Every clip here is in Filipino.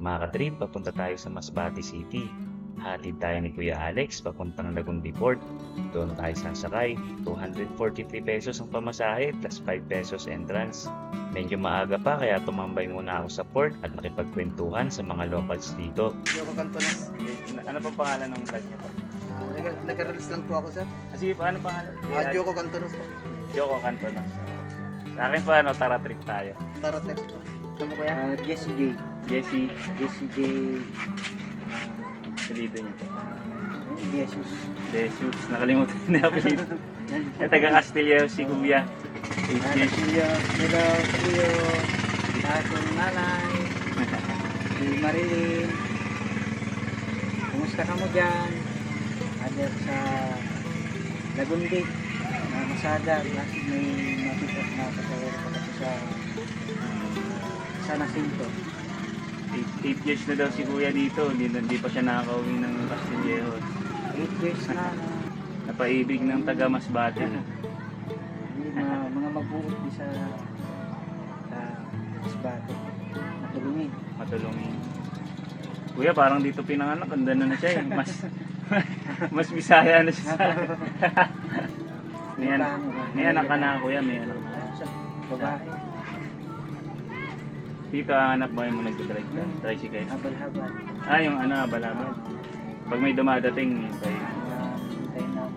Mga katrip, papunta tayo sa Masbate City. Hatid tayo ni Kuya Alex papuntang Lagundi Port. Doon tayo sasakay. 243 pesos ang pamasahe plus 5 pesos entrance. Medyo maaga pa kaya tumambay muna ako sa port at nakipagkwentuhan sa mga locals dito. Joko Cantonas. Ano pa pangalan ng vlog niyo? Nag-release lang po ako, sir. Sige, paano pangalan? Joko Cantonas po. Joko Cantonas. Sa akin pa, tara trip tayo. Tara, sir. Ano mo kuya? Jesse J. Jesse, Jesse J. salido niyo. Jesus. Jesus, nakalimutan na apelido. Taga Castilla si Kuya. Hello, Kuya. Ako ng nanay. Si Marilyn. Kumusta ka mo dyan? Ada sa Lagundi. Masada. Kasi may makita na kasawara pa kasi sa Nasinto. 8 years na daw si Kuya dito. Hindi pa siya nakakauwi ng Castillejos. 8 years na. Napaibig ng taga Masbate. Mga magbuot di sa Masbate. Matulungin. Matulungin. Kuya, parang dito pinanganak. Ganda na siya eh. Mas Bisaya na siya. May anak ka na, Kuya. May anak ka. Babae. Dito ang anak mo yung nagdadrive ka. Tricycle. Habal-habal. Yung balabal. Pag may dumadating, hintay. Hintay na.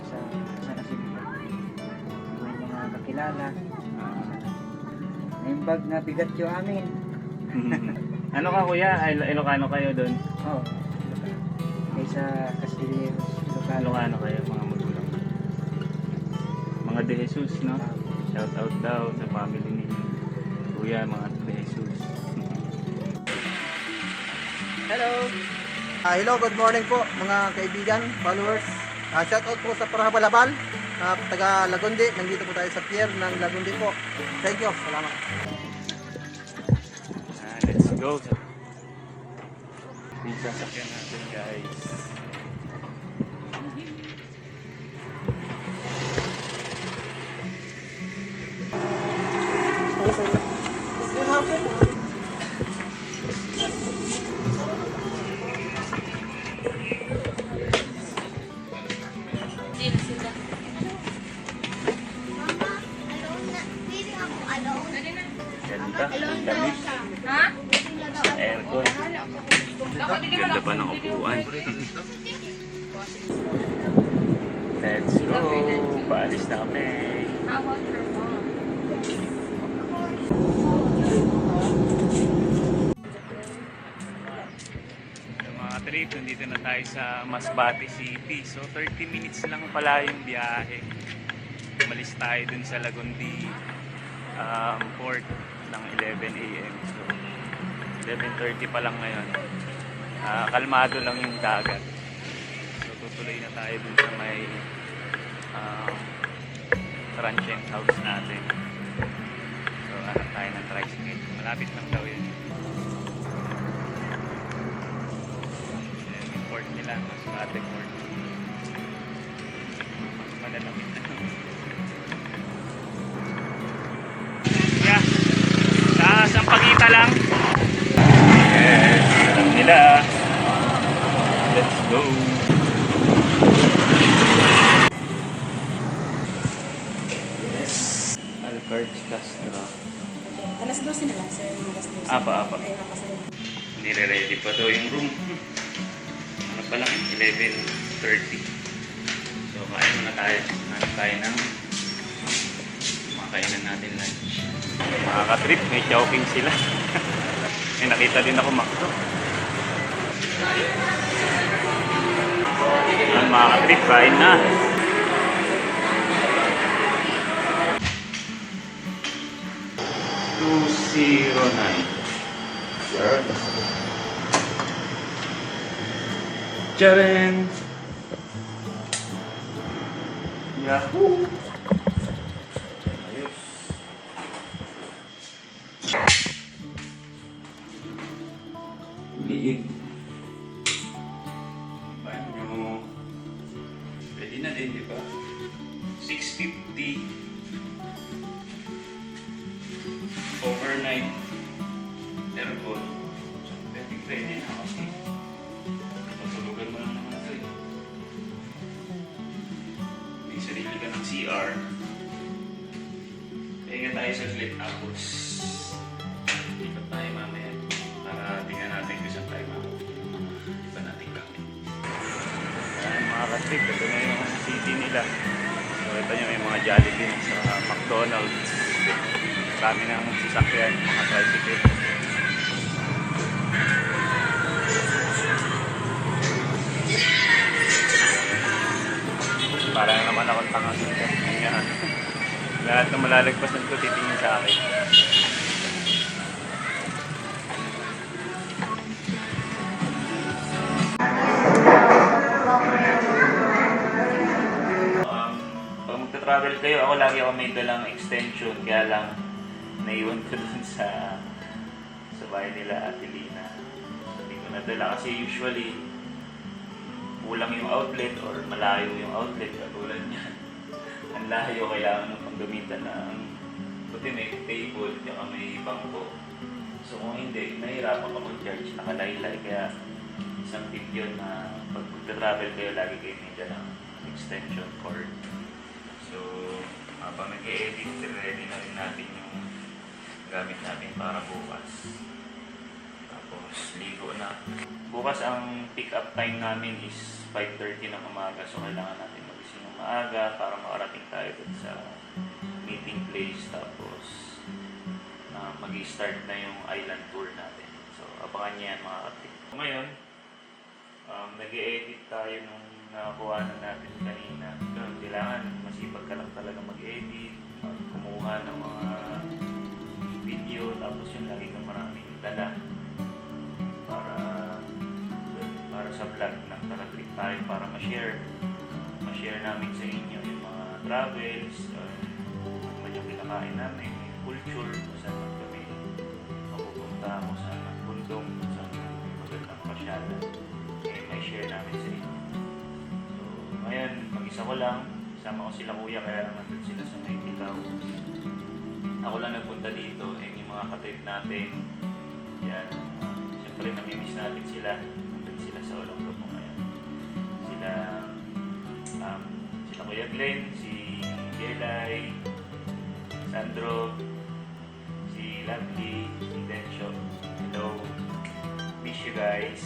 Sa Nasinto. May mga kakilala. May bag na bigat yung amin. Ano ka, Kuya? Ilocano kayo doon? Oo. Kaysa Castilleros. Ilocano kayo, mga magulang. Mga De Jesus, no? Shout out daw sa family ni Kuya, mga De Jesus. Hello. Hello, good morning po mga kaibigan, followers. Shout out po sa Parabalabal, taga Lagundi. Nandito po tayo sa pier ng Lagundi po. Thank you. Salamat. Let's go. Yung sasakyan natin, guys. Ganda. Dami. Sa aircon. Ganda pa ng upuan. Let's go. Paalis na kami. Mga trip, nandito na tayo sa Masbate City. So 30 minutes lang pala yung biyahe. Umalis tayo dun sa Lagundi port ng 11 AM. So 11:30 pa lang ngayon. Kalmado lang yung dagat. So tutuloy na tayo dun sa may transient house natin. So hanap tayo ng tricycle. Malapit lang daw yun. Yung port nila, Masbate Port. Malalamit na. Yeah. Sa Sampaguita lang. Yes, alam nila. Let's go. Yes. Alcards Castro. Alas 12 na lang, sir. Alas 12. Apa. Ay, nakasal. Nire-ready pa daw yung room. Ano pa lang, 11:30. So, kain muna tayo. Hanap tayo ng makainan natin lunch. Mga ka-trip, may shopping sila. May nakita din ako McDo. Yan mga ka-trip, kain na. Jaren! Yahoo! Ayos. Liig. Banyo. Pwede na din, di ba? 650. Overnight. night, aircon. So, pwede na kasi matulugan mo lang naman ito eh. May sarili ka ng CR. Kaya tayo sa flat tapos ikot tayo mamaya para tingnan natin kung saan tayo iba natin kami. Ayan mga ka-trip, ito na yung city nila. So ito nyo may mga Jollibee sa McDonald's. Kami ng sasakyan, mga tricycle. Parang naman akong tanga dito. Ganyan. Lahat ng malalagpasan ko titingin sa akin. Pag magta-travel kayo, lagi ako may dalang extension. Kaya lang, naiwan ko dun sa bahay nila Ate Lina. Hindi ko nadala kasi usually kulang yung outlet or malayo yung outlet katulad niyan. Ang layo, kailangan ng panggamitan ng buti may table, tsaka may bangko. So kung hindi, nahihirapan ka mag-charge, nakalaylay. Kaya isang tip yun na pag magta-travel kayo, lagi kayo may dalang extension cord. So habang nag-e-edit, ready na rin natin yung gamit natin para bukas. Tapos ligo na. Bukas ang pick-up time namin is 5:30 ng umaga. So kailangan natin magising ng maaga para makarating tayo dun sa meeting place. Tapos mag-i-start na yung island tour natin. So abangan niya yan mga kapit. Ngayon, nag-e-edit tayo nung nakakuha na natin kanina. So, kailangan masipag ka lang talaga mag-edit, kumuha ng mga video, tapos yung lagi kang maraming dala para sa vlog ng Tara-Trip tayo para ma-share namin sa inyo yung mga travels, ano yung kinakain namin, yung culture, kung saan man kami mapupunta, kung saan ang bundong, kung saan magandang pasyalan, may share namin sa inyo. So ngayon, mag-isa ko lang, isama ko sila kuya kaya nandun sila sa may bitaw. Ako lang nagpunta dito, yung mga katrip natin, yan, siyempre namimiss natin sila. Sila sa Olongapo ngayon. Sila Kuya Glenn, si Jelay, Sandro, si Lovely, si Densho. Hello. Miss you guys.